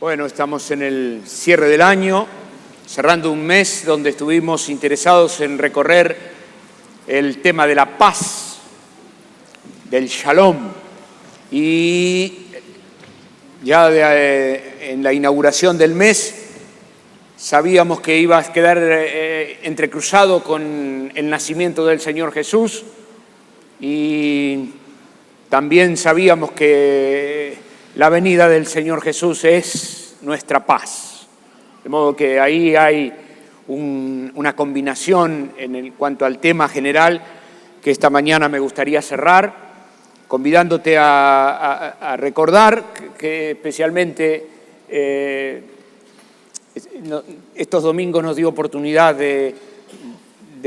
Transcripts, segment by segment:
Bueno, estamos en el cierre del año, cerrando un mes donde estuvimos interesados en recorrer el tema de la paz, del shalom. Y ya en la inauguración del mes sabíamos que iba a quedar entrecruzado con el nacimiento del Señor Jesús y también sabíamos que la venida del Señor Jesús es nuestra paz. De modo que ahí hay una combinación en cuanto al tema general que esta mañana me gustaría cerrar, convidándote a recordar que especialmente estos domingos nos dio oportunidad de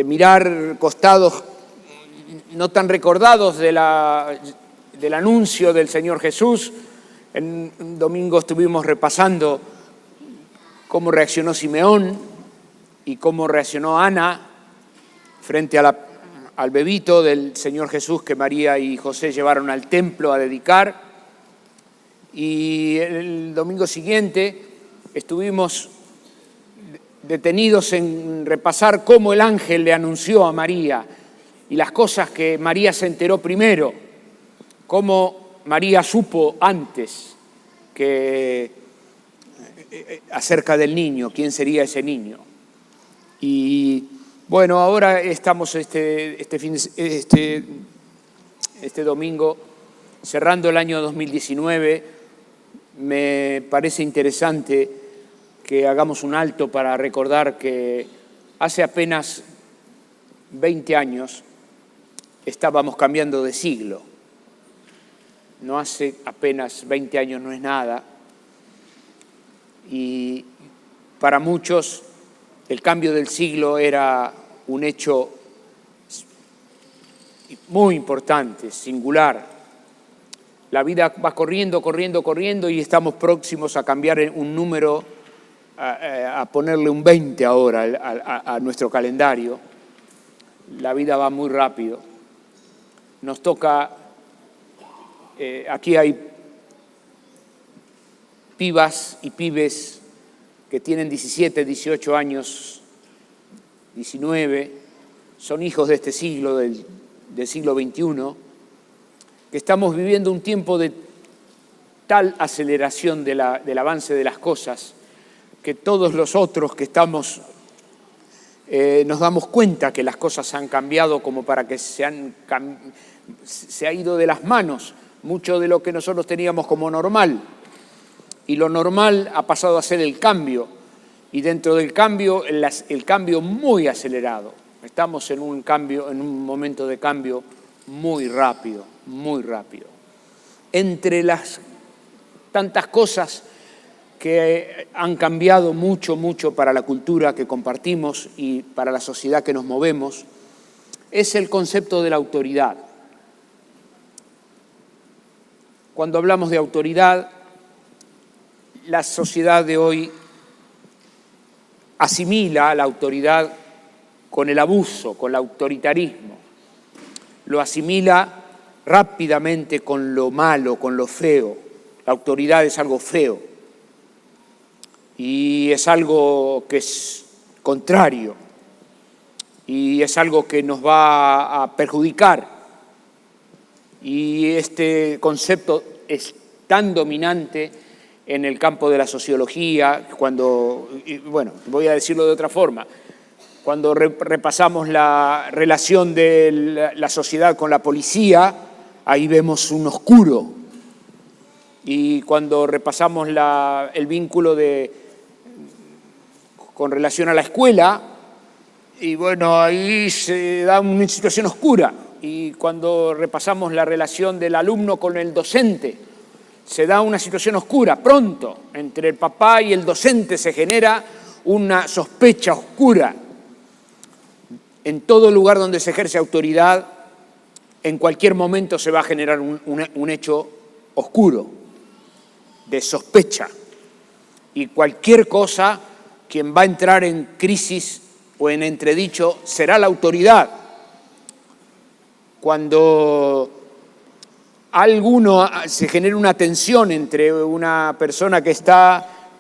mirar costados no tan recordados del anuncio del Señor Jesús. En un domingo estuvimos repasando cómo reaccionó Simeón y cómo reaccionó Ana frente al bebito del Señor Jesús que María y José llevaron al templo a dedicar. Y el domingo siguiente estuvimos detenidos en repasar cómo el ángel le anunció a María y las cosas que María se enteró primero, cómo María supo antes acerca del niño, quién sería ese niño. Y bueno, ahora estamos este domingo cerrando el año 2019. Me parece interesante que hagamos un alto para recordar que hace apenas 20 años estábamos cambiando de siglo. No hace apenas 20 años no es nada. Y para muchos el cambio del siglo era un hecho muy importante, singular. La vida va corriendo y estamos próximos a cambiar un número, a ponerle un 20 ahora a nuestro calendario. La vida va muy rápido. Nos toca... aquí hay pibas y pibes que tienen 17, 18 años, 19, son hijos de este siglo, del siglo XXI, que estamos viviendo un tiempo de tal aceleración del avance de las cosas, que todos los otros que estamos, nos damos cuenta que las cosas han cambiado como para que se ha ido de las manos mucho de lo que nosotros teníamos como normal. Y lo normal ha pasado a ser el cambio. Y dentro del cambio, el cambio muy acelerado. Estamos en un momento de cambio muy rápido, muy rápido. Entre las tantas cosas que han cambiado mucho, mucho para la cultura que compartimos y para la sociedad que nos movemos, es el concepto de la autoridad. Cuando hablamos de autoridad, la sociedad de hoy asimila la autoridad con el abuso, con el autoritarismo. Lo asimila rápidamente con lo malo, con lo feo. La autoridad es algo feo y es algo que es contrario y es algo que nos va a perjudicar. Y este concepto es tan dominante en el campo de la sociología, voy a decirlo de otra forma, cuando repasamos la relación de la sociedad con la policía, ahí vemos un oscuro. Y cuando repasamos el vínculo con relación a la escuela, y bueno, ahí se da una situación oscura. Y cuando repasamos la relación del alumno con el docente, se da una situación oscura. Pronto, entre el papá y el docente se genera una sospecha oscura. En todo lugar donde se ejerce autoridad, en cualquier momento se va a generar un hecho oscuro, de sospecha. Y cualquier cosa, quien va a entrar en crisis o en entredicho será la autoridad. Cuando se genera una tensión entre una persona que está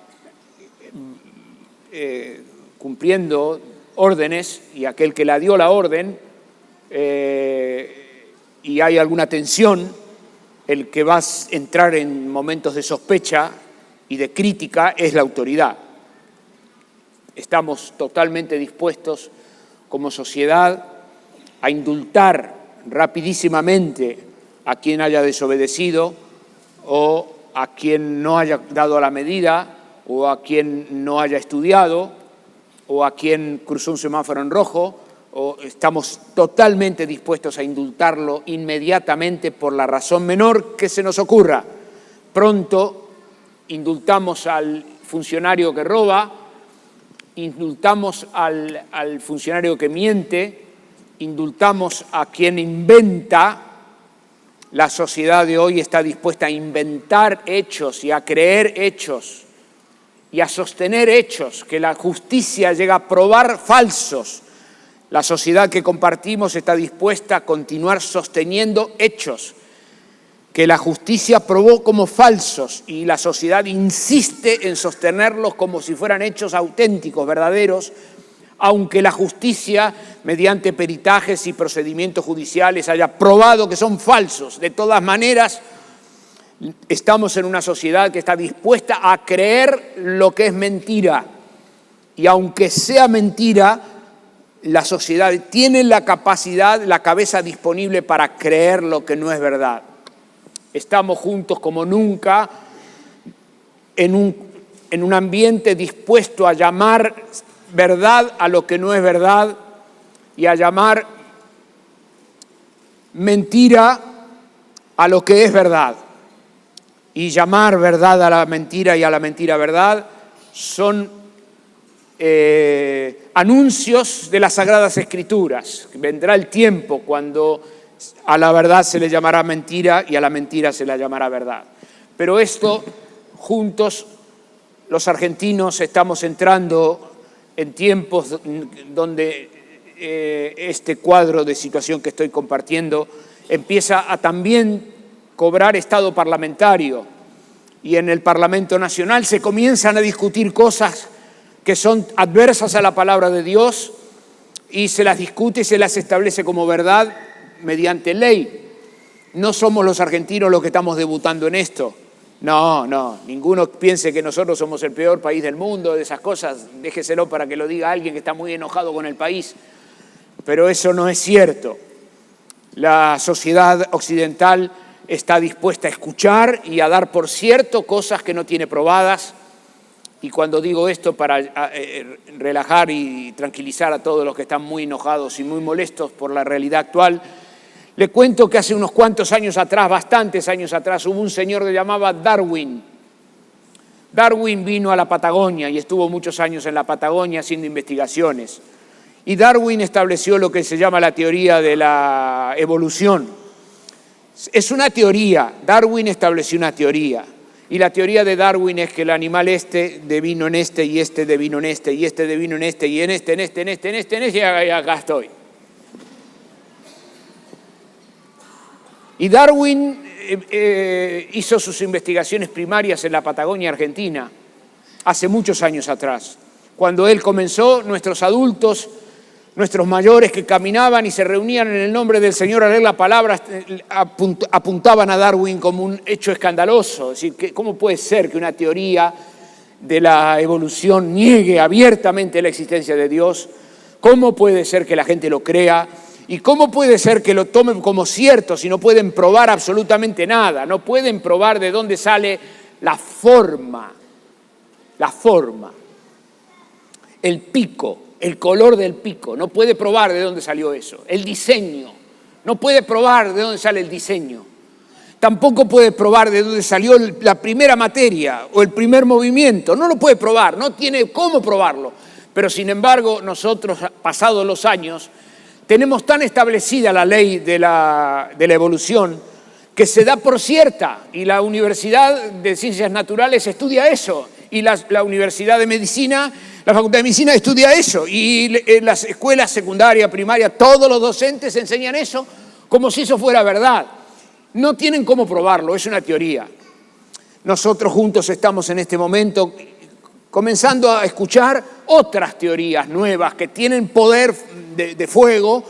cumpliendo órdenes y aquel que la dio la orden y hay alguna tensión, el que va a entrar en momentos de sospecha y de crítica es la autoridad. Estamos totalmente dispuestos como sociedad a indultar rapidísimamente a quien haya desobedecido o a quien no haya dado la medida o a quien no haya estudiado o a quien cruzó un semáforo en rojo. Estamos totalmente dispuestos a indultarlo inmediatamente por la razón menor que se nos ocurra. Pronto indultamos al funcionario que roba, indultamos al funcionario que miente, indultamos a quien inventa. La sociedad de hoy está dispuesta a inventar hechos y a creer hechos y a sostener hechos que la justicia llega a probar falsos. La sociedad que compartimos está dispuesta a continuar sosteniendo hechos que la justicia probó como falsos y la sociedad insiste en sostenerlos como si fueran hechos auténticos, verdaderos, aunque la justicia, mediante peritajes y procedimientos judiciales, haya probado que son falsos. De todas maneras, estamos en una sociedad que está dispuesta a creer lo que es mentira. Y aunque sea mentira, la sociedad tiene la capacidad, la cabeza disponible para creer lo que no es verdad. Estamos juntos como nunca en un ambiente dispuesto a llamar verdad a lo que no es verdad y a llamar mentira a lo que es verdad. Y llamar verdad a la mentira y a la mentira verdad son anuncios de las Sagradas Escrituras. Vendrá el tiempo cuando a la verdad se le llamará mentira y a la mentira se la llamará verdad. Pero esto, juntos, los argentinos estamos entrando en tiempos donde este cuadro de situación que estoy compartiendo empieza a también cobrar estado parlamentario. Y en el Parlamento Nacional se comienzan a discutir cosas que son adversas a la palabra de Dios y se las discute y se las establece como verdad mediante ley. No somos los argentinos los que estamos debutando en esto. No, ninguno piense que nosotros somos el peor país del mundo, de esas cosas, déjeselo para que lo diga alguien que está muy enojado con el país. Pero eso no es cierto. La sociedad occidental está dispuesta a escuchar y a dar por cierto cosas que no tiene probadas. Y cuando digo esto para relajar y tranquilizar a todos los que están muy enojados y muy molestos por la realidad actual, le cuento que hace unos cuantos años atrás, bastantes años atrás, hubo un señor que se llamaba Darwin. Darwin vino a la Patagonia y estuvo muchos años en la Patagonia haciendo investigaciones. Y Darwin estableció lo que se llama la teoría de la evolución. Es una teoría, Darwin estableció una teoría. Y la teoría de Darwin es que el animal devino en este, y este devino en este, y este devino en este, y en este, y acá estoy. Y Darwin hizo sus investigaciones primarias en la Patagonia Argentina, hace muchos años atrás. Cuando él comenzó, nuestros adultos, nuestros mayores que caminaban y se reunían en el nombre del Señor a leer la palabra, apuntaban a Darwin como un hecho escandaloso. Es decir, ¿cómo puede ser que una teoría de la evolución niegue abiertamente la existencia de Dios? ¿Cómo puede ser que la gente lo crea? ¿Y cómo puede ser que lo tomen como cierto si no pueden probar absolutamente nada? No pueden probar de dónde sale la forma, el pico, el color del pico. No puede probar de dónde salió eso. El diseño, no puede probar de dónde sale el diseño. Tampoco puede probar de dónde salió la primera materia o el primer movimiento. No lo puede probar, no tiene cómo probarlo. Pero sin embargo, nosotros, pasados los años, tenemos tan establecida la ley de la evolución que se da por cierta, y la Universidad de Ciencias Naturales estudia eso, y la Universidad de Medicina, la Facultad de Medicina estudia eso, y en las escuelas secundaria, primaria, todos los docentes enseñan eso como si eso fuera verdad. No tienen cómo probarlo, es una teoría. Nosotros juntos estamos en este momento comenzando a escuchar otras teorías nuevas que tienen poder de fuego,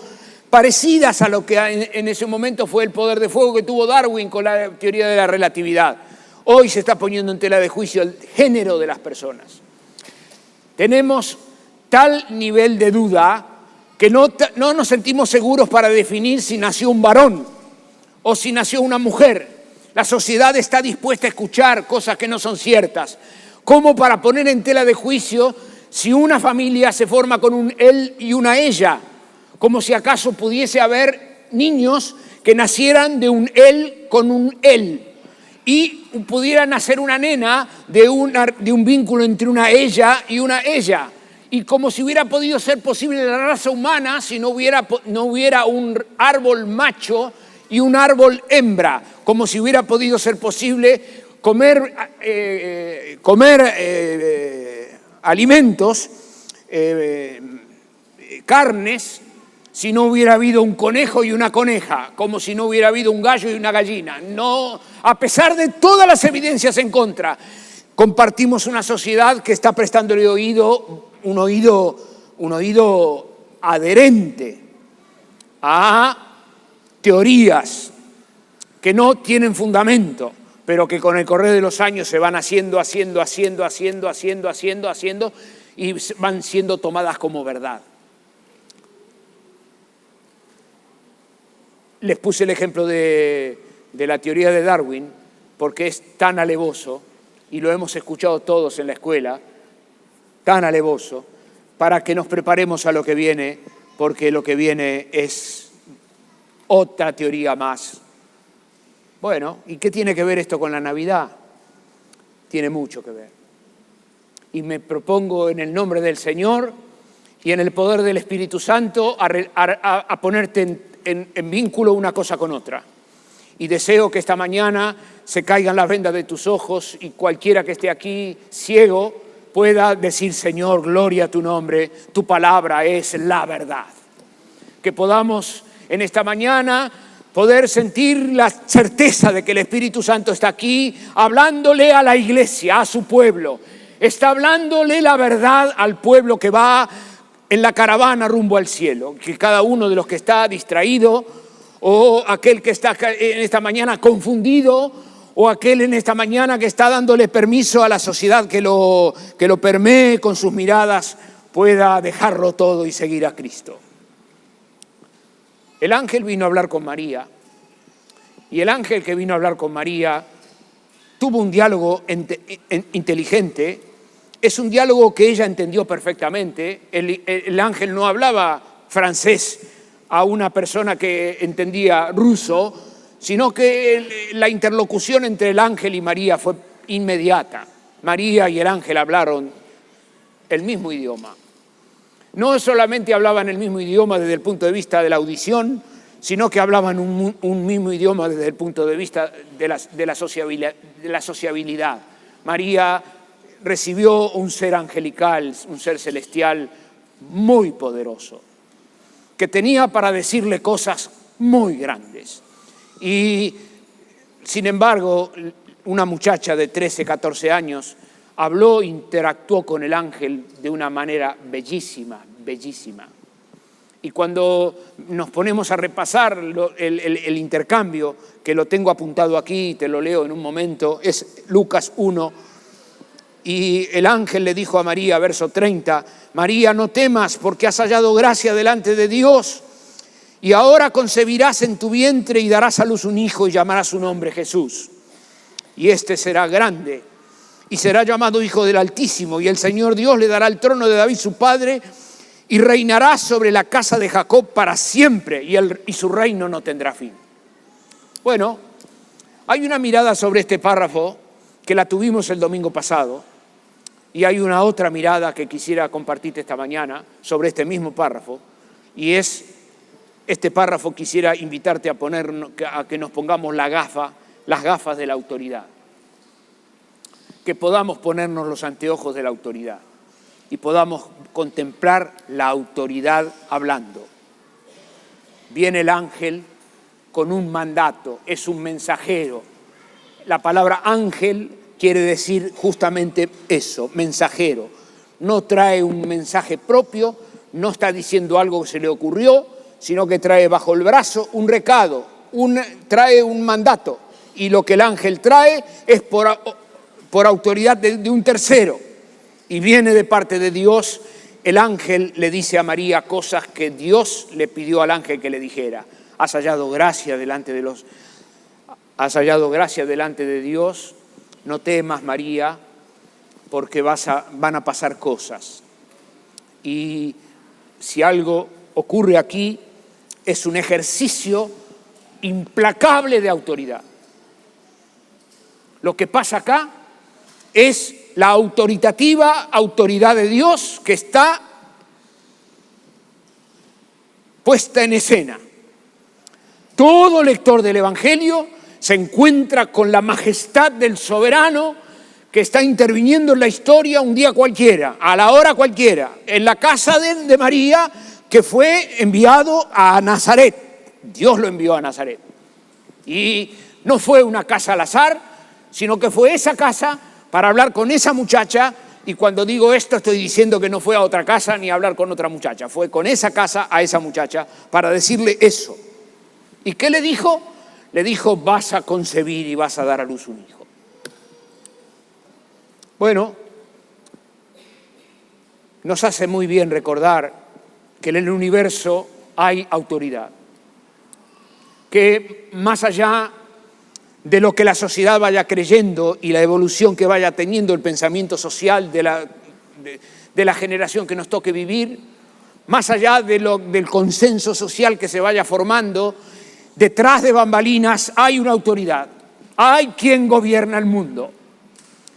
parecidas a lo que en ese momento fue el poder de fuego que tuvo Darwin con la teoría de la relatividad. Hoy se está poniendo en tela de juicio el género de las personas. Tenemos tal nivel de duda que no nos sentimos seguros para definir si nació un varón o si nació una mujer. La sociedad está dispuesta a escuchar cosas que no son ciertas, como para poner en tela de juicio si una familia se forma con un él y una ella, como si acaso pudiese haber niños que nacieran de un él con un él y pudiera nacer una nena de un vínculo entre una ella y una ella. Y como si hubiera podido ser posible la raza humana si no hubiera un árbol macho y un árbol hembra, como si hubiera podido ser posible comer alimentos, carnes, si no hubiera habido un conejo y una coneja, como si no hubiera habido un gallo y una gallina. No, a pesar de todas las evidencias en contra, compartimos una sociedad que está prestándole un oído adherente a teorías que no tienen fundamento, pero que con el correr de los años se van haciendo y van siendo tomadas como verdad. Les puse el ejemplo de la teoría de Darwin porque es tan alevoso, y lo hemos escuchado todos en la escuela, tan alevoso, para que nos preparemos a lo que viene, porque lo que viene es otra teoría más. Bueno, ¿y qué tiene que ver esto con la Navidad? Tiene mucho que ver. Y me propongo en el nombre del Señor y en el poder del Espíritu Santo a ponerte en vínculo una cosa con otra. Y deseo que esta mañana se caigan las vendas de tus ojos y cualquiera que esté aquí ciego pueda decir: Señor, gloria a tu nombre, tu palabra es la verdad. Que podamos en esta mañana poder sentir la certeza de que el Espíritu Santo está aquí hablándole a la iglesia, a su pueblo. Está hablándole la verdad al pueblo que va en la caravana rumbo al cielo. Que cada uno de los que está distraído, o aquel que está en esta mañana confundido, o aquel en esta mañana que está dándole permiso a la sociedad que lo permee con sus miradas, pueda dejarlo todo y seguir a Cristo. El ángel vino a hablar con María, y el ángel que vino a hablar con María tuvo un diálogo inteligente. Es un diálogo que ella entendió perfectamente. El ángel no hablaba francés a una persona que entendía ruso, sino que la interlocución entre el ángel y María fue inmediata. María y el ángel hablaron el mismo idioma. No solamente hablaban el mismo idioma desde el punto de vista de la audición, sino que hablaban un mismo idioma desde el punto de vista de la sociabilidad. María recibió un ser angelical, un ser celestial muy poderoso, que tenía para decirle cosas muy grandes. Y, sin embargo, una muchacha de 13, 14 años habló, interactuó con el ángel de una manera bellísima, bellísima. Y cuando nos ponemos a repasar el intercambio, que lo tengo apuntado aquí, te lo leo en un momento, es Lucas 1, y el ángel le dijo a María, verso 30, María, no temas porque has hallado gracia delante de Dios, y ahora concebirás en tu vientre y darás a luz un hijo y llamarás su nombre Jesús. Y este será grande y será llamado Hijo del Altísimo, y el Señor Dios le dará el trono de David su padre, y reinará sobre la casa de Jacob para siempre, y su reino no tendrá fin. Bueno, hay una mirada sobre este párrafo que la tuvimos el domingo pasado, y hay una otra mirada que quisiera compartirte esta mañana sobre este mismo párrafo, y es este párrafo. Quisiera invitarte a que nos pongamos las gafas de la autoridad, que podamos ponernos los anteojos de la autoridad y podamos contemplar la autoridad hablando. Viene el ángel con un mandato, es un mensajero. La palabra ángel quiere decir justamente eso, mensajero. no trae un mensaje propio, no está diciendo algo que se le ocurrió, sino que trae bajo el brazo un recado, trae un mandato. Y lo que el ángel trae es por autoridad de un tercero. Y viene de parte de Dios. El ángel le dice a María cosas que Dios le pidió al ángel que le dijera. Has hallado gracia delante de Dios. No temas, María, porque van a pasar cosas. Y si algo ocurre aquí, es un ejercicio implacable de autoridad. Lo que pasa acá es la autoritativa autoridad de Dios que está puesta en escena. Todo lector del Evangelio se encuentra con la majestad del soberano que está interviniendo en la historia un día cualquiera, a la hora cualquiera, en la casa de María, que fue enviado a Nazaret. Dios lo envió a Nazaret. Y no fue una casa al azar, sino que fue esa casa para hablar con esa muchacha. Y cuando digo esto estoy diciendo que no fue a otra casa ni a hablar con otra muchacha. Fue con esa casa a esa muchacha para decirle eso. ¿Y qué le dijo? Le dijo, vas a concebir y vas a dar a luz un hijo. Bueno, nos hace muy bien recordar que en el universo hay autoridad. Que más allá de lo que la sociedad vaya creyendo y la evolución que vaya teniendo el pensamiento social de la generación que nos toque vivir, más allá del consenso social que se vaya formando, detrás de bambalinas hay una autoridad, hay quien gobierna el mundo.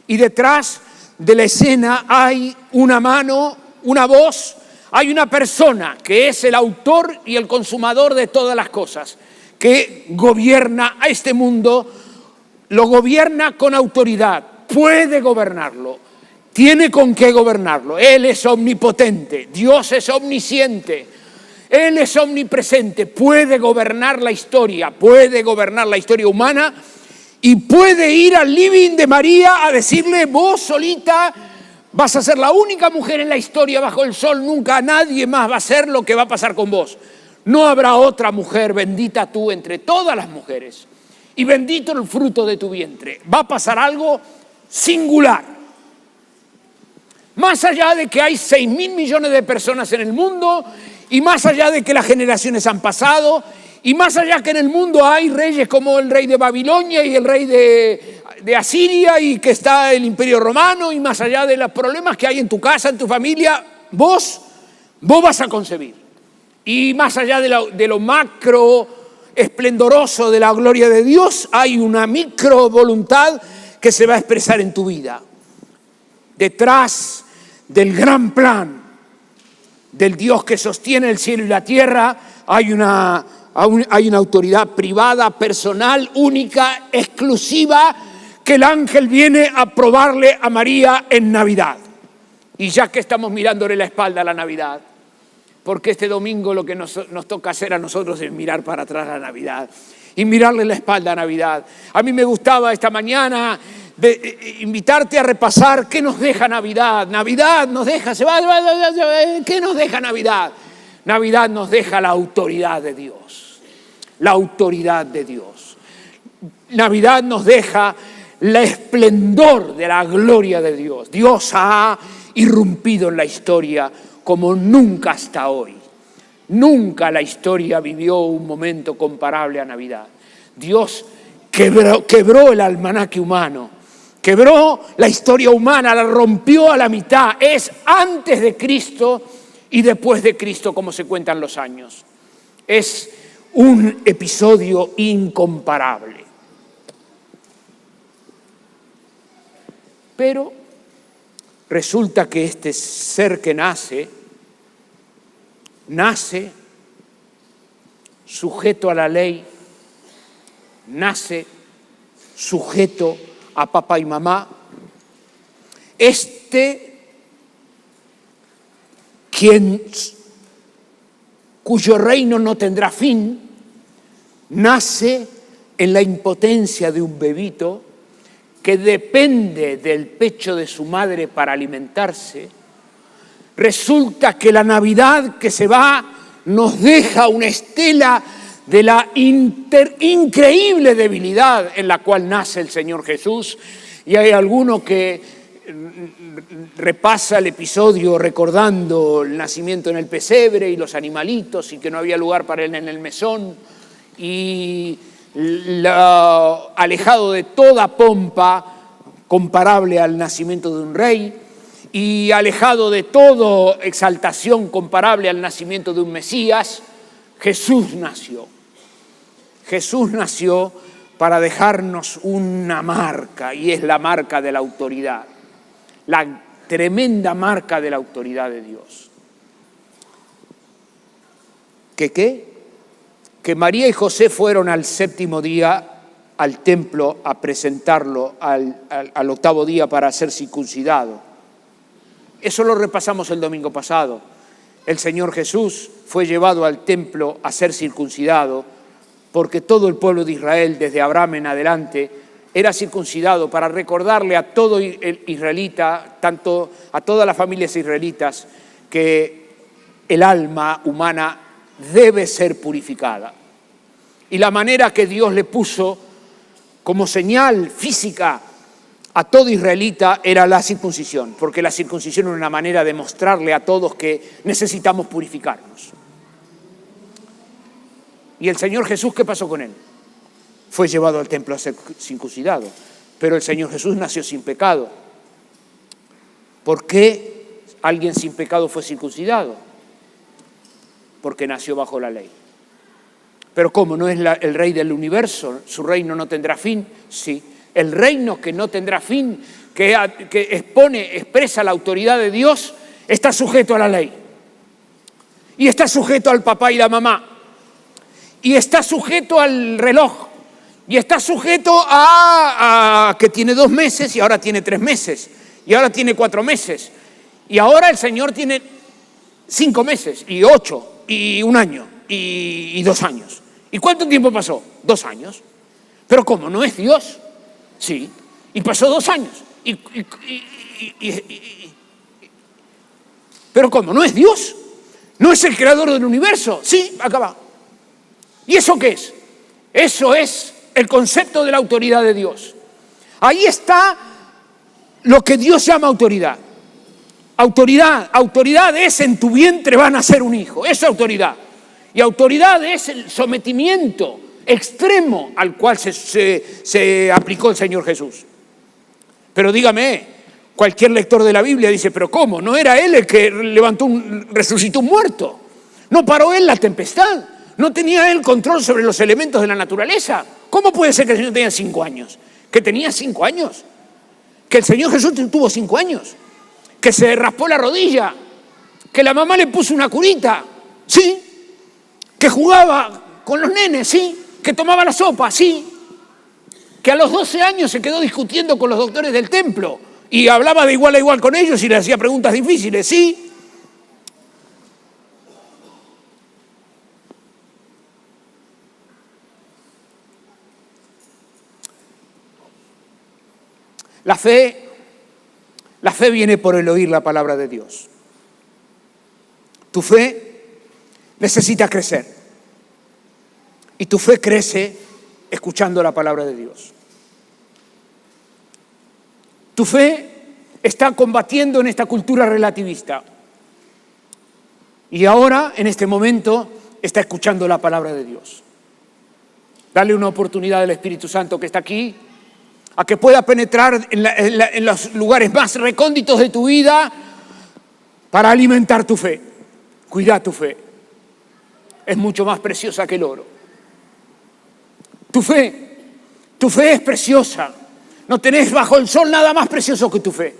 Y detrás de la escena hay una mano, una voz, hay una persona que es el autor y el consumador de todas las cosas, que gobierna a este mundo, lo gobierna con autoridad, puede gobernarlo, tiene con qué gobernarlo. Él es omnipotente, Dios es omnisciente, Él es omnipresente, puede gobernar la historia humana y puede ir al living de María a decirle, vos solita vas a ser la única mujer en la historia bajo el sol, nunca nadie más va a hacer lo que va a pasar con vos. No habrá otra mujer, bendita tú entre todas las mujeres, y bendito el fruto de tu vientre. Va a pasar algo singular. Más allá de que hay 6.000 millones de personas en el mundo, y más allá de que las generaciones han pasado, y más allá que en el mundo hay reyes como el rey de Babilonia y el rey de Asiria, y que está el Imperio Romano, y más allá de los problemas que hay en tu casa, en tu familia, vos vas a concebir. Y más allá de lo macro esplendoroso de la gloria de Dios, hay una micro voluntad que se va a expresar en tu vida. Detrás del gran plan del Dios que sostiene el cielo y la tierra, hay una autoridad privada, personal, única, exclusiva, que el ángel viene a probarle a María en Navidad. Y ya que estamos mirándole la espalda a la Navidad, porque este domingo lo que nos toca hacer a nosotros es mirar para atrás a la Navidad y mirarle la espalda a Navidad. A mí me gustaba esta mañana invitarte a repasar qué nos deja Navidad. Navidad nos deja, ¿qué nos deja Navidad? Navidad nos deja la autoridad de Dios, la autoridad de Dios. Navidad nos deja el esplendor de la gloria de Dios. Dios ha irrumpido en la historia como nunca hasta hoy. Nunca la historia vivió un momento comparable a Navidad. Dios quebró el almanaque humano, quebró la historia humana, la rompió a la mitad. Es antes de Cristo y después de Cristo como se cuentan los años. Es un episodio incomparable. Pero resulta que este ser que nace sujeto a la ley, nace sujeto a papá y mamá. Cuyo reino no tendrá fin, nace en la impotencia de un bebito que depende del pecho de su madre para alimentarse, resulta que la Navidad que se va nos deja una estela de la increíble debilidad en la cual nace el Señor Jesús. Y hay alguno que repasa el episodio recordando el nacimiento en el pesebre y los animalitos y que no había lugar para él en el mesón, y alejado de toda pompa comparable al nacimiento de un rey, y alejado de toda exaltación comparable al nacimiento de un Mesías, Jesús nació. Jesús nació para dejarnos una marca, y es la marca de la autoridad, la tremenda marca de la autoridad de Dios. Que María y José fueron al séptimo día al templo a presentarlo al octavo día para ser circuncidado. Eso lo repasamos el domingo pasado. El Señor Jesús fue llevado al templo a ser circuncidado porque todo el pueblo de Israel, desde Abraham en adelante, era circuncidado para recordarle a todo el israelita, tanto a todas las familias israelitas, que el alma humana debe ser purificada. Y la manera que Dios le puso como señal física a todo israelita era la circuncisión, porque la circuncisión era una manera de mostrarle a todos que necesitamos purificarnos. ¿Y el Señor Jesús qué pasó con él? Fue llevado al templo a ser circuncidado, pero el Señor Jesús nació sin pecado. ¿Por qué alguien sin pecado fue circuncidado? Porque nació bajo la ley. Pero ¿cómo? ¿No es el rey del universo? ¿Su reino no tendrá fin? Sí. El reino que no tendrá fin, que expresa la autoridad de Dios, está sujeto a la ley. Y está sujeto al papá y la mamá. Y está sujeto al reloj. Y está sujeto a que tiene 2 meses y ahora tiene 3 meses. Y ahora tiene 4 meses. Y ahora el Señor tiene 5 meses y 8 y 1 año y 2 años. ¿Y cuánto tiempo pasó? 2 años. ¿Pero cómo? ¿No es Dios? Sí. Y pasó 2 años. ¿Pero cómo? ¿No es Dios? ¿No es el creador del universo? Sí, acá va. ¿Y eso qué es? Eso es el concepto de la autoridad de Dios. Ahí está lo que Dios llama autoridad. Autoridad es en tu vientre va a nacer un hijo. Eso es autoridad. Y autoridad es el sometimiento extremo al cual se aplicó el Señor Jesús. Pero dígame, cualquier lector de la Biblia dice, ¿pero cómo? ¿No era él el que resucitó un muerto? ¿No paró él la tempestad? ¿No tenía él control sobre los elementos de la naturaleza? ¿Cómo puede ser que el Señor tenía 5 años? ¿Que tenía 5 años? ¿Que el Señor Jesús tuvo 5 años? ¿Que se raspó la rodilla? ¿Que la mamá le puso una curita? Sí. ¿Que jugaba con los nenes? Sí. ¿Que tomaba la sopa? Sí. ¿Que a los 12 años se quedó discutiendo con los doctores del templo y hablaba de igual a igual con ellos y les hacía preguntas difíciles? Sí. La fe viene por el oír la palabra de Dios. Tu fe necesita crecer. Y tu fe crece escuchando la palabra de Dios. Tu fe está combatiendo en esta cultura relativista. Y ahora, en este momento, está escuchando la palabra de Dios. Dale una oportunidad al Espíritu Santo que está aquí, a que pueda penetrar en los lugares más recónditos de tu vida para alimentar tu fe. Cuida tu fe. Es mucho más preciosa que el oro. Tu fe es preciosa. No tenés bajo el sol nada más precioso que tu fe.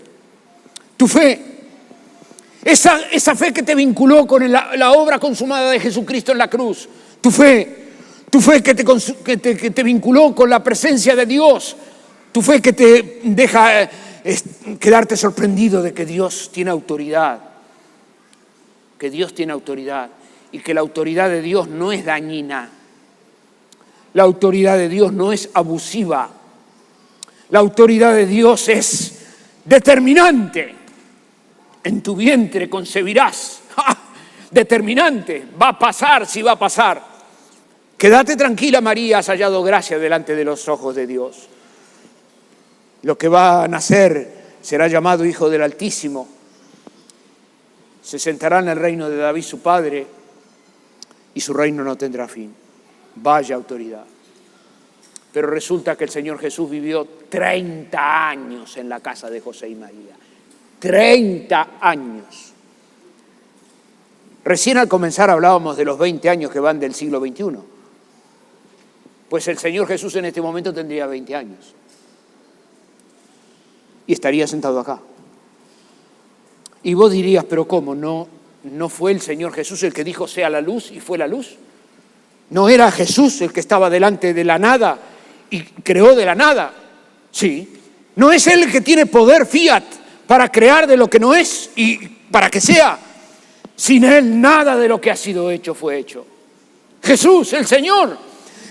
Tu fe, esa fe que te vinculó con la obra consumada de Jesucristo en la cruz. Tu fe que te vinculó con la presencia de Dios. Tu fe que te deja quedarte sorprendido de que Dios tiene autoridad. Que Dios tiene autoridad y que la autoridad de Dios no es dañina. La autoridad de Dios no es abusiva. La autoridad de Dios es determinante en tu vientre concebirás. ¡Ja! Determinante, va a pasar, sí va a pasar. Quédate tranquila, María, has hallado gracia delante de los ojos de Dios. Lo que va a nacer será llamado Hijo del Altísimo. Se sentará en el reino de David su padre y su reino no tendrá fin. Vaya autoridad. Pero resulta que el Señor Jesús vivió 30 años en la casa de José y María. 30 años. Recién al comenzar hablábamos de los 20 años que van del siglo XXI. Pues el Señor Jesús en este momento tendría 20 años. Y estaría sentado acá. Y vos dirías, pero ¿cómo? ¿No fue el Señor Jesús el que dijo sea la luz y fue la luz? ¿No era Jesús el que estaba delante de la nada y creó de la nada? Sí. ¿No es Él el que tiene poder fiat para crear de lo que no es y para que sea? Sin Él nada de lo que ha sido hecho fue hecho. Jesús, el Señor,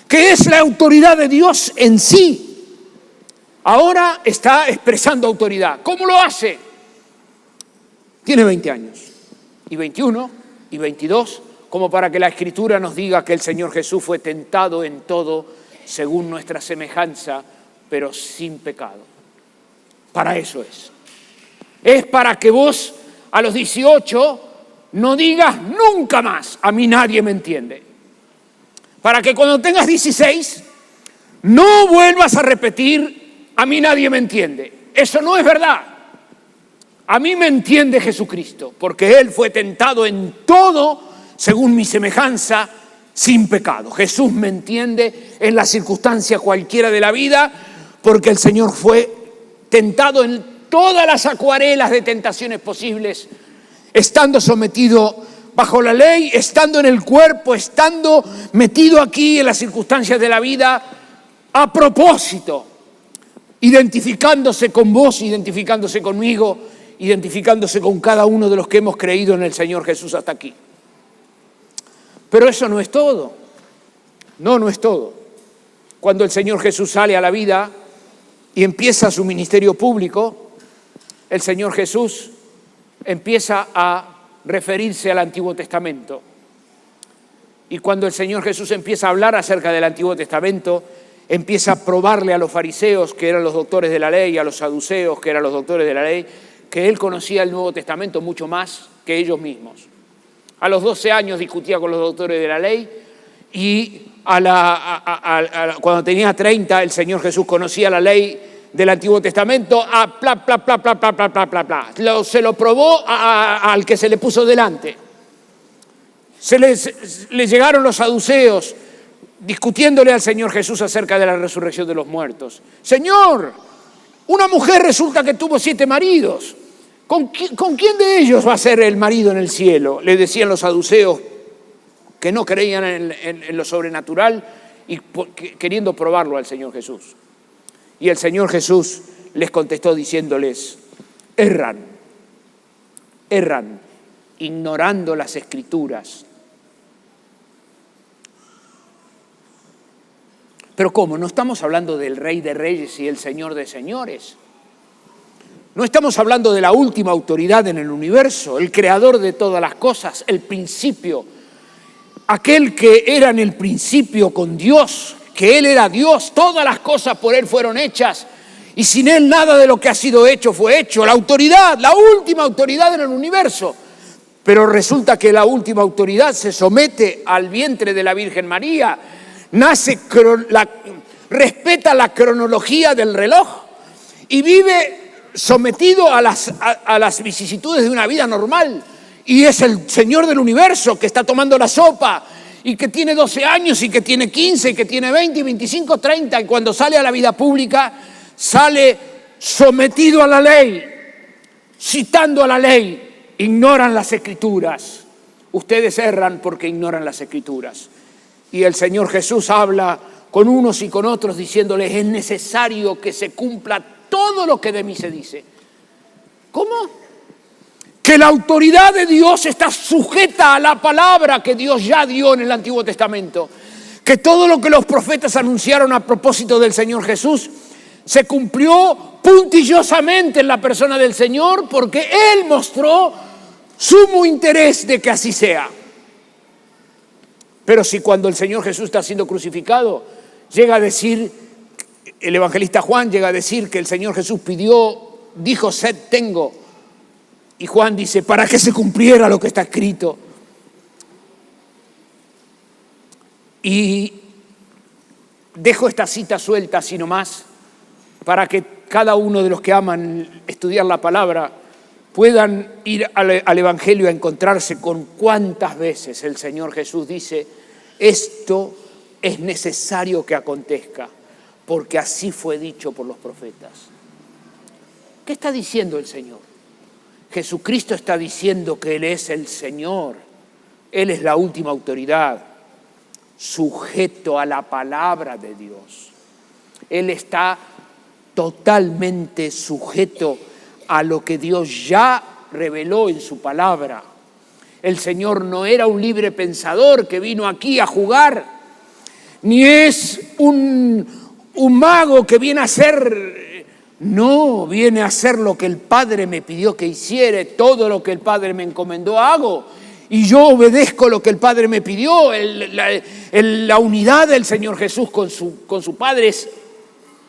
que es la autoridad de Dios en sí, ahora está expresando autoridad. ¿Cómo lo hace? Tiene 20 años, y 21, y 22, como para que la Escritura nos diga que el Señor Jesús fue tentado en todo según nuestra semejanza, pero sin pecado. Para eso es. Es para que vos a los 18 no digas nunca más, a mí nadie me entiende. Para que cuando tengas 16 no vuelvas a repetir, a mí nadie me entiende. Eso no es verdad. A mí me entiende Jesucristo, porque Él fue tentado en todo según mi semejanza, sin pecado. Jesús me entiende en la circunstancia cualquiera de la vida, porque el Señor fue tentado en todas las acuarelas de tentaciones posibles, estando sometido bajo la ley, estando en el cuerpo, estando metido aquí en las circunstancias de la vida, a propósito, identificándose con vos, identificándose conmigo, identificándose con cada uno de los que hemos creído en el Señor Jesús hasta aquí. Pero eso no es todo. No es todo. Cuando el Señor Jesús sale a la vida y empieza su ministerio público, el Señor Jesús empieza a referirse al Antiguo Testamento. Y cuando el Señor Jesús empieza a hablar acerca del Antiguo Testamento, empieza a probarle a los fariseos, que eran los doctores de la ley, a los saduceos, que eran los doctores de la ley, que él conocía el Nuevo Testamento mucho más que ellos mismos. A los 12 años discutía con los doctores de la ley y cuando tenía 30 el Señor Jesús conocía la ley del Antiguo Testamento se lo probó al que se le puso delante. Le llegaron los saduceos discutiéndole al Señor Jesús acerca de la resurrección de los muertos. Señor, una mujer resulta que tuvo 7 maridos. ¿Con quién de ellos va a ser el marido en el cielo? Le decían los saduceos que no creían en lo sobrenatural y queriendo probarlo al Señor Jesús. Y el Señor Jesús les contestó diciéndoles, erran, ignorando las Escrituras. Pero ¿cómo? No estamos hablando del Rey de Reyes y el Señor de Señores. No estamos hablando de la última autoridad en el universo, el creador de todas las cosas, el principio, aquel que era en el principio con Dios, que Él era Dios, todas las cosas por Él fueron hechas y sin Él nada de lo que ha sido hecho fue hecho. La autoridad, la última autoridad en el universo. Pero resulta que la última autoridad se somete al vientre de la Virgen María, respeta la cronología del reloj y vive sometido a las vicisitudes de una vida normal. Y es el Señor del universo que está tomando la sopa y que tiene 12 años y que tiene 15 y que tiene 20 y 25, 30 y cuando sale a la vida pública sale sometido a la ley, citando a la ley. Ignoran las Escrituras. Ustedes erran porque ignoran las Escrituras. Y el Señor Jesús habla con unos y con otros diciéndoles es necesario que se cumpla todo lo que de mí se dice. ¿Cómo? Que la autoridad de Dios está sujeta a la palabra que Dios ya dio en el Antiguo Testamento. Que todo lo que los profetas anunciaron a propósito del Señor Jesús se cumplió puntillosamente en la persona del Señor porque Él mostró sumo interés de que así sea. Pero si cuando el Señor Jesús está siendo crucificado, llega a decir, el evangelista Juan llega a decir que el Señor Jesús dijo, sed tengo. Y Juan dice, para que se cumpliera lo que está escrito. Y dejo esta cita suelta así nomás, para que cada uno de los que aman estudiar la palabra puedan ir al Evangelio a encontrarse con cuántas veces el Señor Jesús dice, esto es necesario que acontezca, porque así fue dicho por los profetas. ¿Qué está diciendo el Señor? Jesucristo está diciendo que Él es el Señor, Él es la última autoridad, sujeto a la palabra de Dios. Él está totalmente sujeto a lo que Dios ya reveló en su palabra. El Señor no era un libre pensador que vino aquí a jugar, ni es un mago que viene a hacer, no, viene a hacer lo que el Padre me pidió que hiciera, todo lo que el Padre me encomendó hago, y yo obedezco lo que el Padre me pidió. La unidad del Señor Jesús con su Padre es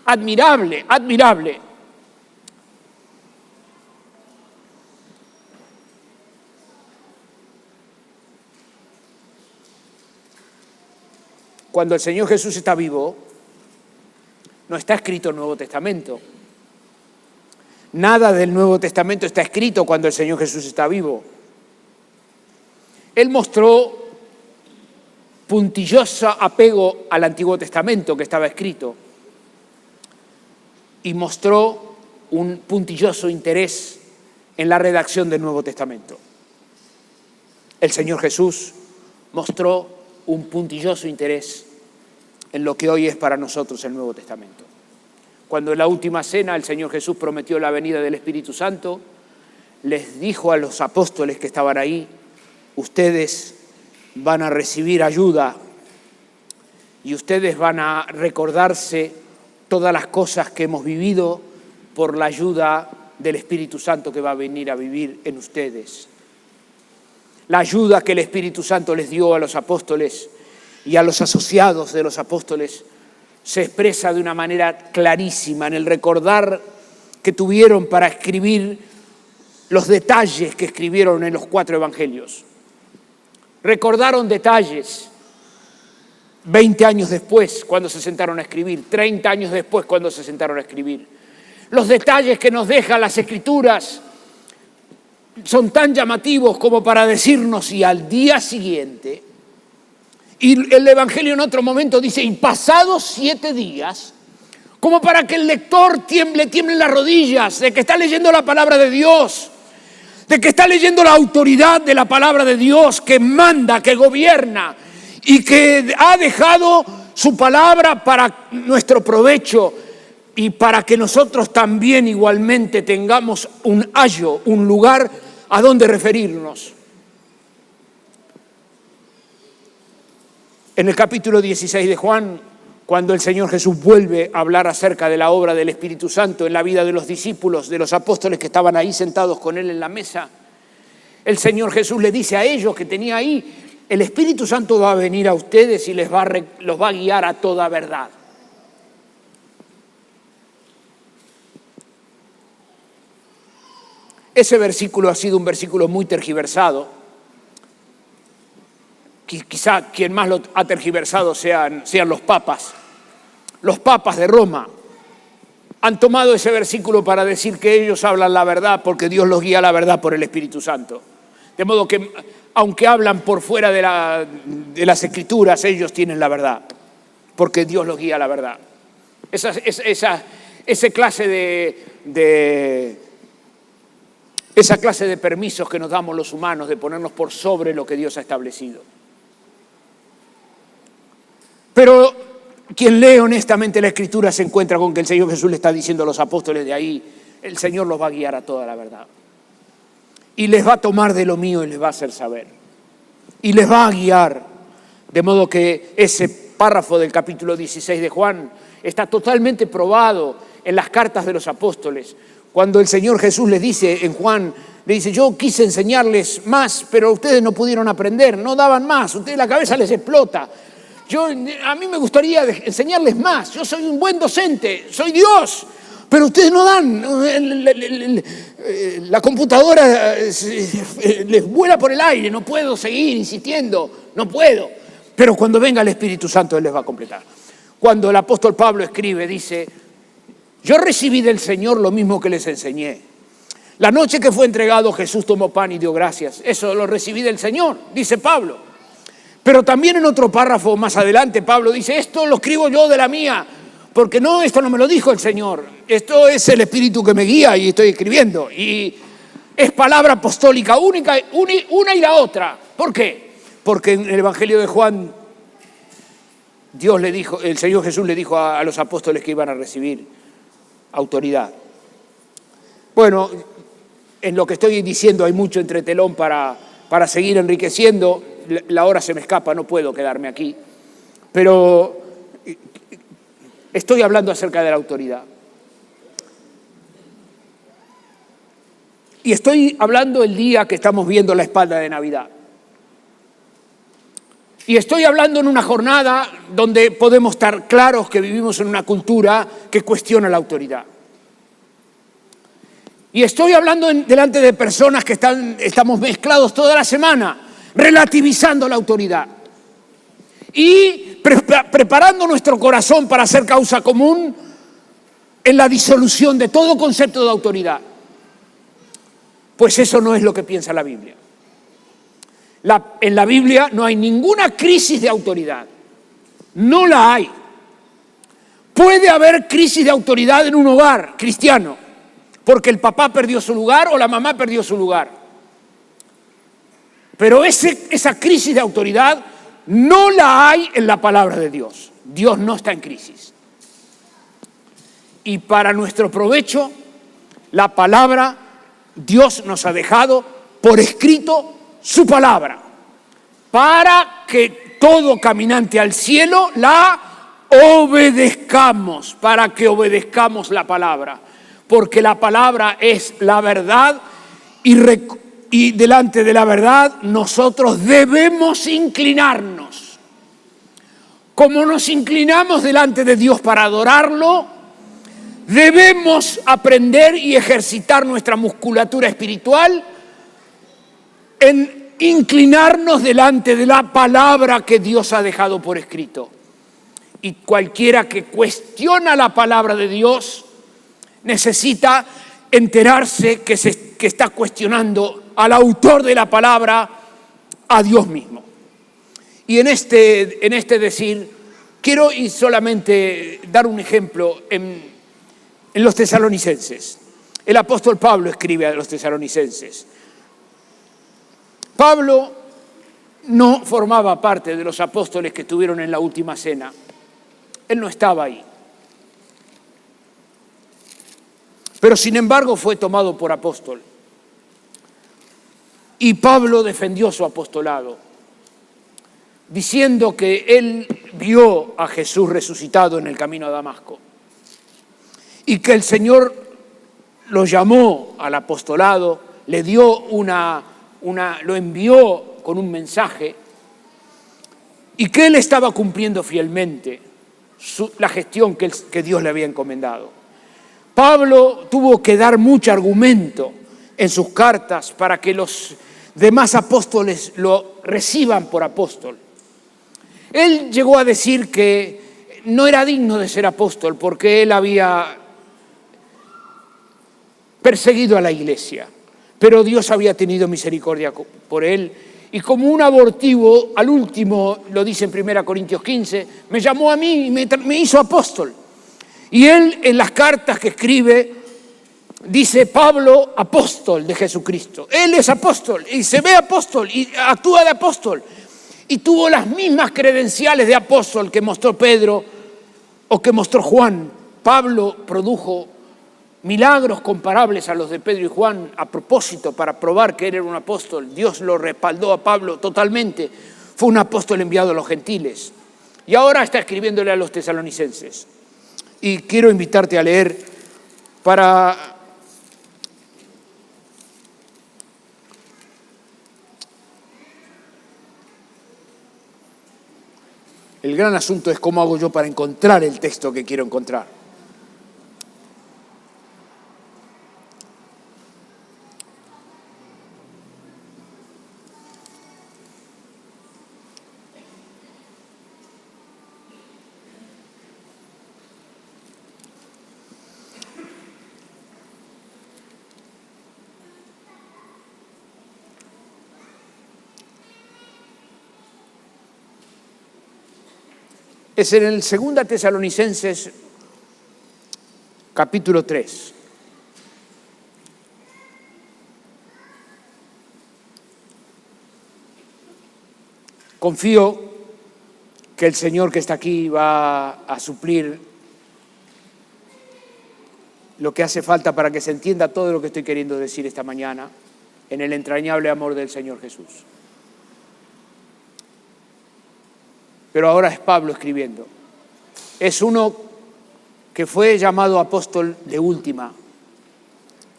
admirable, admirable. Cuando el Señor Jesús está vivo, no está escrito el Nuevo Testamento. Nada del Nuevo Testamento está escrito cuando el Señor Jesús está vivo. Él mostró puntilloso apego al Antiguo Testamento que estaba escrito y mostró un puntilloso interés en la redacción del Nuevo Testamento. El Señor Jesús mostró un puntilloso interés en lo que hoy es para nosotros el Nuevo Testamento. Cuando en la última cena el Señor Jesús prometió la venida del Espíritu Santo, les dijo a los apóstoles que estaban ahí, ustedes van a recibir ayuda y ustedes van a recordarse todas las cosas que hemos vivido por la ayuda del Espíritu Santo que va a venir a vivir en ustedes. La ayuda que el Espíritu Santo les dio a los apóstoles y a los asociados de los apóstoles se expresa de una manera clarísima en el recordar que tuvieron para escribir los detalles que escribieron en los 4 evangelios. Recordaron detalles 20 años después cuando se sentaron a escribir, 30 años después cuando se sentaron a escribir. Los detalles que nos dejan las Escrituras son tan llamativos como para decirnos y al día siguiente, y el Evangelio en otro momento dice, y pasados 7 días, como para que el lector tiemble las rodillas de que está leyendo la palabra de Dios, de que está leyendo la autoridad de la palabra de Dios que manda, que gobierna y que ha dejado su palabra para nuestro provecho y para que nosotros también igualmente tengamos un ayo, un lugar a donde referirnos. En el capítulo 16 de Juan, cuando el Señor Jesús vuelve a hablar acerca de la obra del Espíritu Santo en la vida de los discípulos, de los apóstoles que estaban ahí sentados con Él en la mesa, el Señor Jesús le dice a ellos que tenía ahí, el Espíritu Santo va a venir a ustedes y los va a guiar a toda verdad. Ese versículo ha sido un versículo muy tergiversado. Quizá quien más lo ha tergiversado sean los papas. Los papas de Roma han tomado ese versículo para decir que ellos hablan la verdad porque Dios los guía a la verdad por el Espíritu Santo. De modo que, aunque hablan por fuera de las Escrituras, ellos tienen la verdad porque Dios los guía a la verdad. Esa clase de permisos que nos damos los humanos de ponernos por sobre lo que Dios ha establecido. Pero quien lee honestamente la Escritura se encuentra con que el Señor Jesús le está diciendo a los apóstoles de ahí, el Señor los va a guiar a toda la verdad. Y les va a tomar de lo mío y les va a hacer saber. Y les va a guiar. De modo que ese párrafo del capítulo 16 de Juan está totalmente probado en las cartas de los apóstoles, cuando el Señor Jesús les dice en Juan, le dice, yo quise enseñarles más, pero ustedes no pudieron aprender, no daban más, ustedes la cabeza les explota. A mí me gustaría enseñarles más, yo soy un buen docente, soy Dios, pero ustedes no dan, la computadora les vuela por el aire, no puedo seguir insistiendo, no puedo. Pero cuando venga el Espíritu Santo, Él les va a completar. Cuando el apóstol Pablo escribe, dice, yo recibí del Señor lo mismo que les enseñé. La noche que fue entregado, Jesús tomó pan y dio gracias. Eso lo recibí del Señor, dice Pablo. Pero también en otro párrafo más adelante, Pablo dice, esto lo escribo yo de la mía, porque no, esto no me lo dijo el Señor. Esto es el Espíritu que me guía y estoy escribiendo. Y es palabra apostólica única, una y la otra. ¿Por qué? Porque en el Evangelio de Juan, el Señor Jesús le dijo a los apóstoles que iban a recibir autoridad. Bueno, en lo que estoy diciendo hay mucho entretelón para seguir enriqueciendo. La hora se me escapa, no puedo quedarme aquí. Pero estoy hablando acerca de la autoridad. Y estoy hablando el día que estamos viendo la espalda de Navidad. Y estoy hablando en una jornada donde podemos estar claros que vivimos en una cultura que cuestiona la autoridad. Y estoy hablando delante de personas que estamos mezclados toda la semana, relativizando la autoridad. Y preparando nuestro corazón para hacer causa común en la disolución de todo concepto de autoridad. Pues eso no es lo que piensa la Biblia. En la Biblia no hay ninguna crisis de autoridad. No la hay. Puede haber crisis de autoridad en un hogar cristiano, porque el papá perdió su lugar o la mamá perdió su lugar. Pero esa crisis de autoridad no la hay en la palabra de Dios. Dios no está en crisis. Y para nuestro provecho, la palabra, Dios nos ha dejado por escrito su palabra, para que todo caminante al cielo la obedezcamos, para que obedezcamos la palabra, porque la palabra es la verdad y delante de la verdad nosotros debemos inclinarnos. Como nos inclinamos delante de Dios para adorarlo, debemos aprender y ejercitar nuestra musculatura espiritual en inclinarnos delante de la palabra que Dios ha dejado por escrito. Y cualquiera que cuestiona la palabra de Dios necesita enterarse que está cuestionando al autor de la palabra, a Dios mismo. Y en este decir, quiero solamente dar un ejemplo en los tesalonicenses. El apóstol Pablo escribe a los tesalonicenses. Pablo no formaba parte de los apóstoles que estuvieron en la última cena. Él no estaba ahí. Pero sin embargo fue tomado por apóstol. Y Pablo defendió su apostolado, diciendo que él vio a Jesús resucitado en el camino a Damasco y que el Señor lo llamó al apostolado, le dio lo envió con un mensaje y que él estaba cumpliendo fielmente la gestión que Dios le había encomendado. Pablo tuvo que dar mucho argumento en sus cartas para que los demás apóstoles lo reciban por apóstol. Él llegó a decir que no era digno de ser apóstol porque él había perseguido a la iglesia, pero Dios había tenido misericordia por él y como un abortivo, al último, lo dice en 1 Corintios 15, me llamó a mí y me hizo apóstol. Y él en las cartas que escribe dice Pablo, apóstol de Jesucristo. Él es apóstol y se ve apóstol y actúa de apóstol. Y tuvo las mismas credenciales de apóstol que mostró Pedro o que mostró Juan. Pablo produjo milagros comparables a los de Pedro y Juan a propósito para probar que él era un apóstol. Dios lo respaldó a Pablo totalmente. Fue un apóstol enviado a los gentiles. Y ahora está escribiéndole a los tesalonicenses. Y quiero invitarte a leer para el gran asunto es cómo hago yo para encontrar el texto que quiero encontrar. Es en el 2 Tesalonicenses, capítulo 3. Confío que el Señor que está aquí va a suplir lo que hace falta para que se entienda todo lo que estoy queriendo decir esta mañana en el entrañable amor del Señor Jesús. Pero ahora es Pablo escribiendo. Es uno que fue llamado apóstol de última.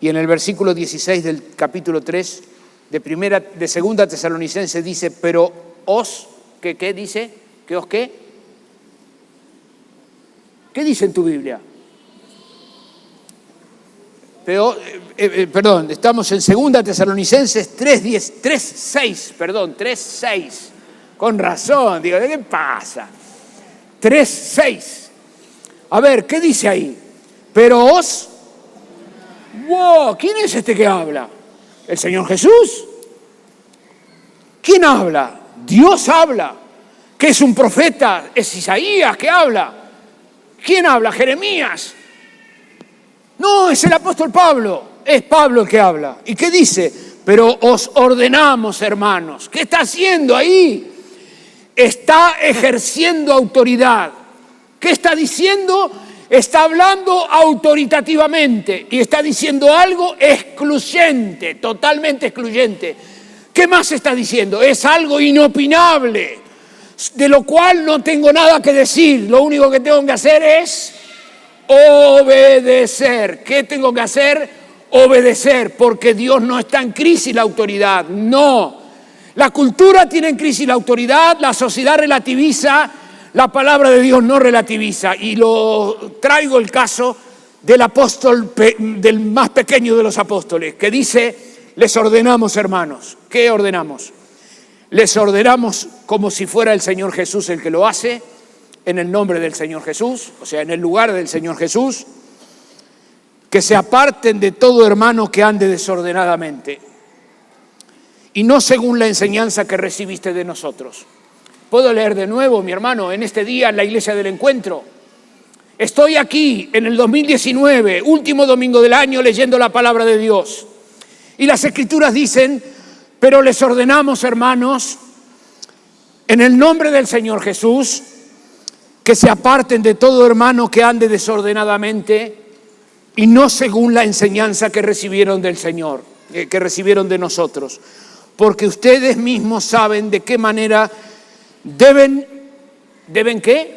Y en el versículo 16 del capítulo 3 de 2 Tesalonicenses dice, pero os, ¿qué dice? ¿Que os qué? ¿Qué dice en tu Biblia? Perdón, estamos en 2 Tesalonicenses 3:6. Con razón, digo, ¿qué pasa? 3:6. A ver, ¿qué dice ahí? Pero os... ¡Wow! ¿Quién es este que habla? ¿El Señor Jesús? ¿Quién habla? Dios habla. ¿Qué es un profeta? Es Isaías que habla. ¿Quién habla? Jeremías. No, es el apóstol Pablo. Es Pablo el que habla. ¿Y qué dice? Pero os ordenamos, hermanos. ¿Qué está haciendo ahí? Está ejerciendo autoridad. ¿Qué está diciendo? Está hablando autoritativamente y está diciendo algo excluyente, totalmente excluyente. ¿Qué más está diciendo? Es algo inopinable, de lo cual no tengo nada que decir. Lo único que tengo que hacer es obedecer. ¿Qué tengo que hacer? Obedecer, porque Dios no está en crisis la autoridad, no. La cultura tiene en crisis la autoridad, la sociedad relativiza, la palabra de Dios no relativiza. Y lo traigo el caso del apóstol, del más pequeño de los apóstoles, que dice, les ordenamos, hermanos. ¿Qué ordenamos? Les ordenamos como si fuera el Señor Jesús el que lo hace, en el nombre del Señor Jesús, o sea, en el lugar del Señor Jesús, que se aparten de todo hermano que ande desordenadamente. Y no según la enseñanza que recibiste de nosotros. Puedo leer de nuevo, mi hermano, en este día en la Iglesia del Encuentro. Estoy aquí en el 2019, último domingo del año, leyendo la palabra de Dios. Y las Escrituras dicen, pero les ordenamos, hermanos, en el nombre del Señor Jesús, que se aparten de todo hermano que ande desordenadamente y no según la enseñanza que recibieron del Señor, que recibieron de nosotros. Porque ustedes mismos saben de qué manera ¿deben qué?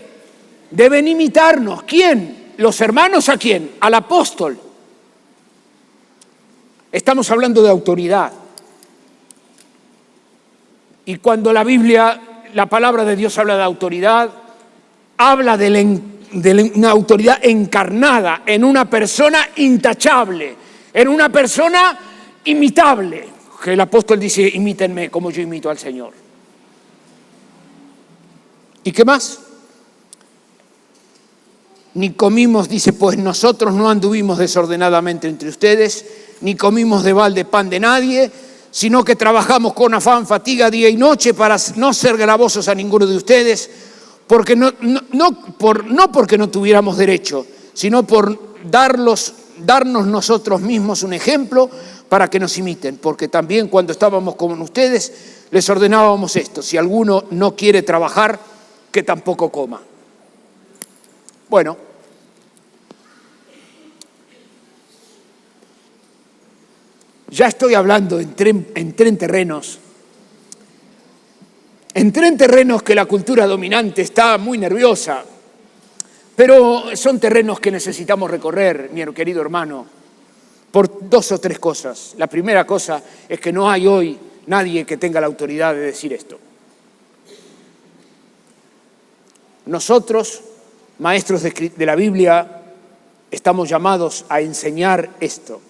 Deben imitarnos. ¿Quién? ¿Los hermanos a quién? Al apóstol. Estamos hablando de autoridad. Y cuando la Biblia, la palabra de Dios habla de autoridad, habla de una autoridad encarnada en una persona intachable, en una persona imitable. Que el apóstol dice, imítenme como yo imito al Señor. ¿Y qué más? Ni comimos, dice, pues nosotros no anduvimos desordenadamente entre ustedes, ni comimos de balde pan de nadie, sino que trabajamos con afán, fatiga, día y noche para no ser gravosos a ninguno de ustedes, porque no porque no tuviéramos derecho, sino por darnos nosotros mismos un ejemplo para que nos imiten, porque también cuando estábamos con ustedes les ordenábamos esto: si alguno no quiere trabajar, que tampoco coma. Bueno, ya estoy hablando, entré en terrenos que la cultura dominante está muy nerviosa, Pero son terrenos que necesitamos recorrer, mi querido hermano, por 2 o 3 cosas. La primera cosa es que no hay hoy nadie que tenga la autoridad de decir esto. Nosotros, maestros de la Biblia, estamos llamados a enseñar esto.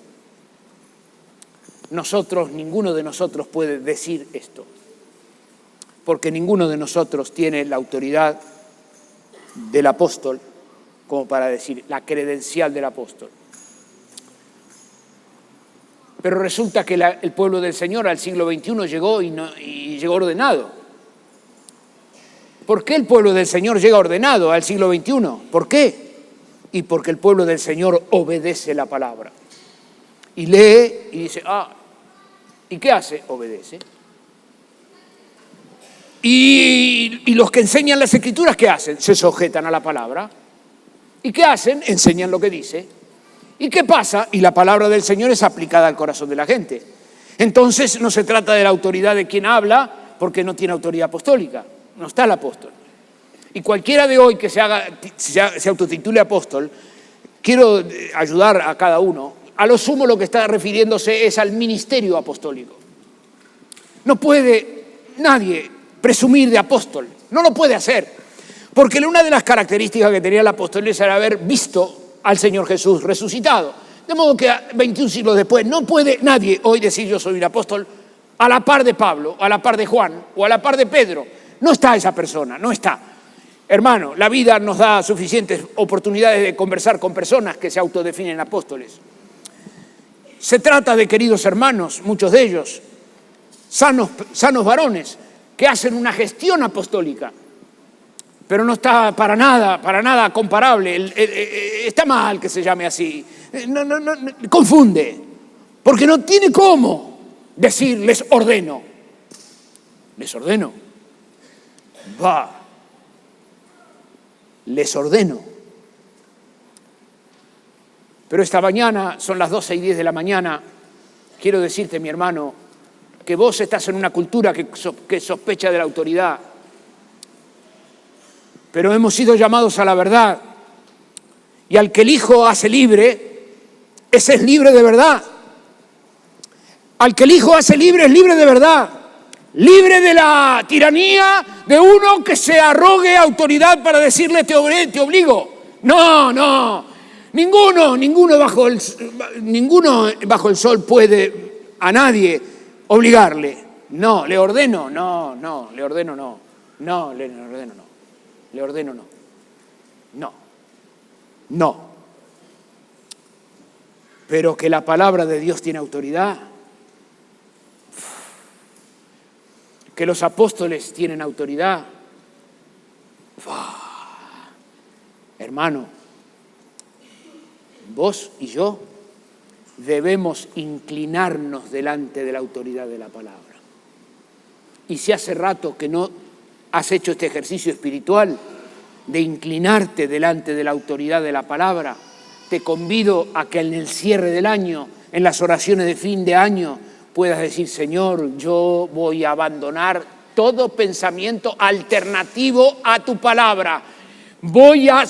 Ninguno de nosotros puede decir esto, porque ninguno de nosotros tiene la autoridad del apóstol como para decir la credencial del apóstol. Pero resulta que el pueblo del Señor al siglo XXI llegó y llegó ordenado. ¿Por qué el pueblo del Señor llega ordenado al siglo XXI? ¿Por qué? Y porque el pueblo del Señor obedece la palabra. Y lee y dice, ¿y qué hace? Obedece. Y los que enseñan las Escrituras, ¿qué hacen? Se sujetan a la palabra. ¿Y qué hacen? Enseñan lo que dice. ¿Y qué pasa? Y la palabra del Señor es aplicada al corazón de la gente. Entonces no se trata de la autoridad de quien habla, porque no tiene autoridad apostólica. No está el apóstol. Y cualquiera de hoy que se autotitule apóstol, quiero ayudar a cada uno. A lo sumo lo que está refiriéndose es al ministerio apostólico. No puede nadie presumir de apóstol. No lo puede hacer. Porque una de las características que tenía el apóstol era haber visto al Señor Jesús resucitado. De modo que 21 siglos después no puede nadie hoy decir yo soy un apóstol a la par de Pablo, a la par de Juan o a la par de Pedro. No está esa persona, no está. Hermano, la vida nos da suficientes oportunidades de conversar con personas que se autodefinen apóstoles. Se trata de, queridos hermanos, muchos de ellos, sanos varones, que hacen una gestión apostólica. Pero no está para nada comparable. Está mal que se llame así. No, confunde. Porque no tiene cómo decir les ordeno. Les ordeno. Les ordeno. Pero esta mañana, son las 12:10 de la mañana, quiero decirte, mi hermano, que vos estás en una cultura que sospecha de la autoridad. Pero hemos sido llamados a la verdad. Y al que el Hijo hace libre, ese es libre de verdad. Al que el Hijo hace libre, es libre de verdad. Libre de la tiranía de uno que se arrogue autoridad para decirle te obligo. No. Ninguno bajo el sol puede a nadie obligarle. No, le ordeno, no. Le ordeno, no. No, le ordeno, no. Le ordeno, no. No. Pero que la palabra de Dios tiene autoridad. Que los apóstoles tienen autoridad. Hermano, vos y yo debemos inclinarnos delante de la autoridad de la palabra. Y si hace rato que no has hecho este ejercicio espiritual de inclinarte delante de la autoridad de la palabra, te convido a que en el cierre del año, en las oraciones de fin de año, puedas decir, Señor, yo voy a abandonar todo pensamiento alternativo a tu palabra. Voy a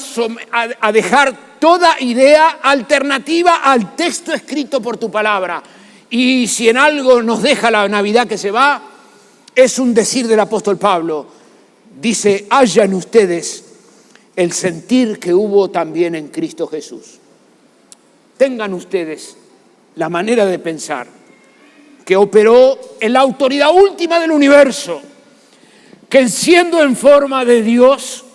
dejar toda idea alternativa al texto escrito por tu palabra. Y si en algo nos deja la Navidad que se va, es un decir del apóstol Pablo. Dice, hayan ustedes el sentir que hubo también en Cristo Jesús. Tengan ustedes la manera de pensar que operó en la autoridad última del universo, que siendo en forma de Dios,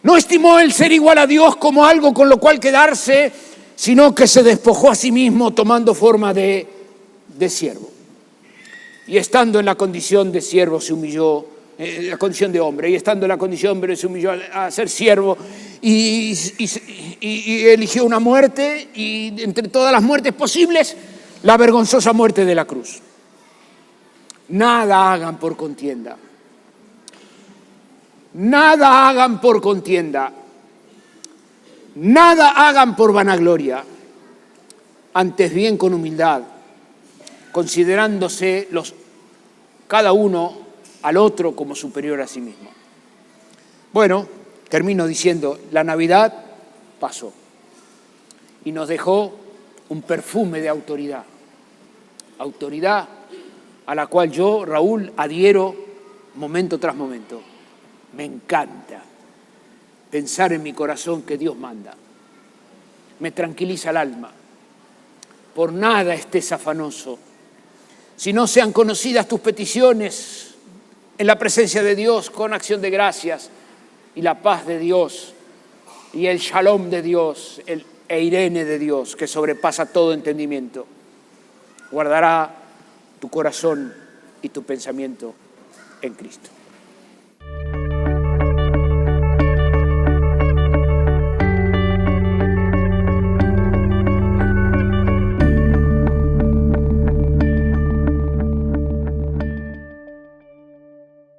no estimó el ser igual a Dios como algo con lo cual quedarse, sino que se despojó a sí mismo tomando forma de siervo. Y estando en la condición de siervo se humilló, la condición de hombre, y estando en la condición de hombre se humilló a ser siervo y eligió una muerte, y entre todas las muertes posibles, la vergonzosa muerte de la cruz. Nada hagan por contienda. Nada hagan por contienda. Nada hagan por vanagloria. Antes bien con humildad, considerándose cada uno al otro como superior a sí mismo. Bueno, Termino diciendo, la Navidad pasó y nos dejó un perfume de autoridad. Autoridad a la cual yo, Raúl, adhiero momento tras momento. Me encanta pensar en mi corazón que Dios manda. Me tranquiliza el alma. Por nada estés afanoso. Si no sean conocidas tus peticiones en la presencia de Dios con acción de gracias, y la paz de Dios y el shalom de Dios, el eirene de Dios, que sobrepasa todo entendimiento, guardará tu corazón y tu pensamiento en Cristo.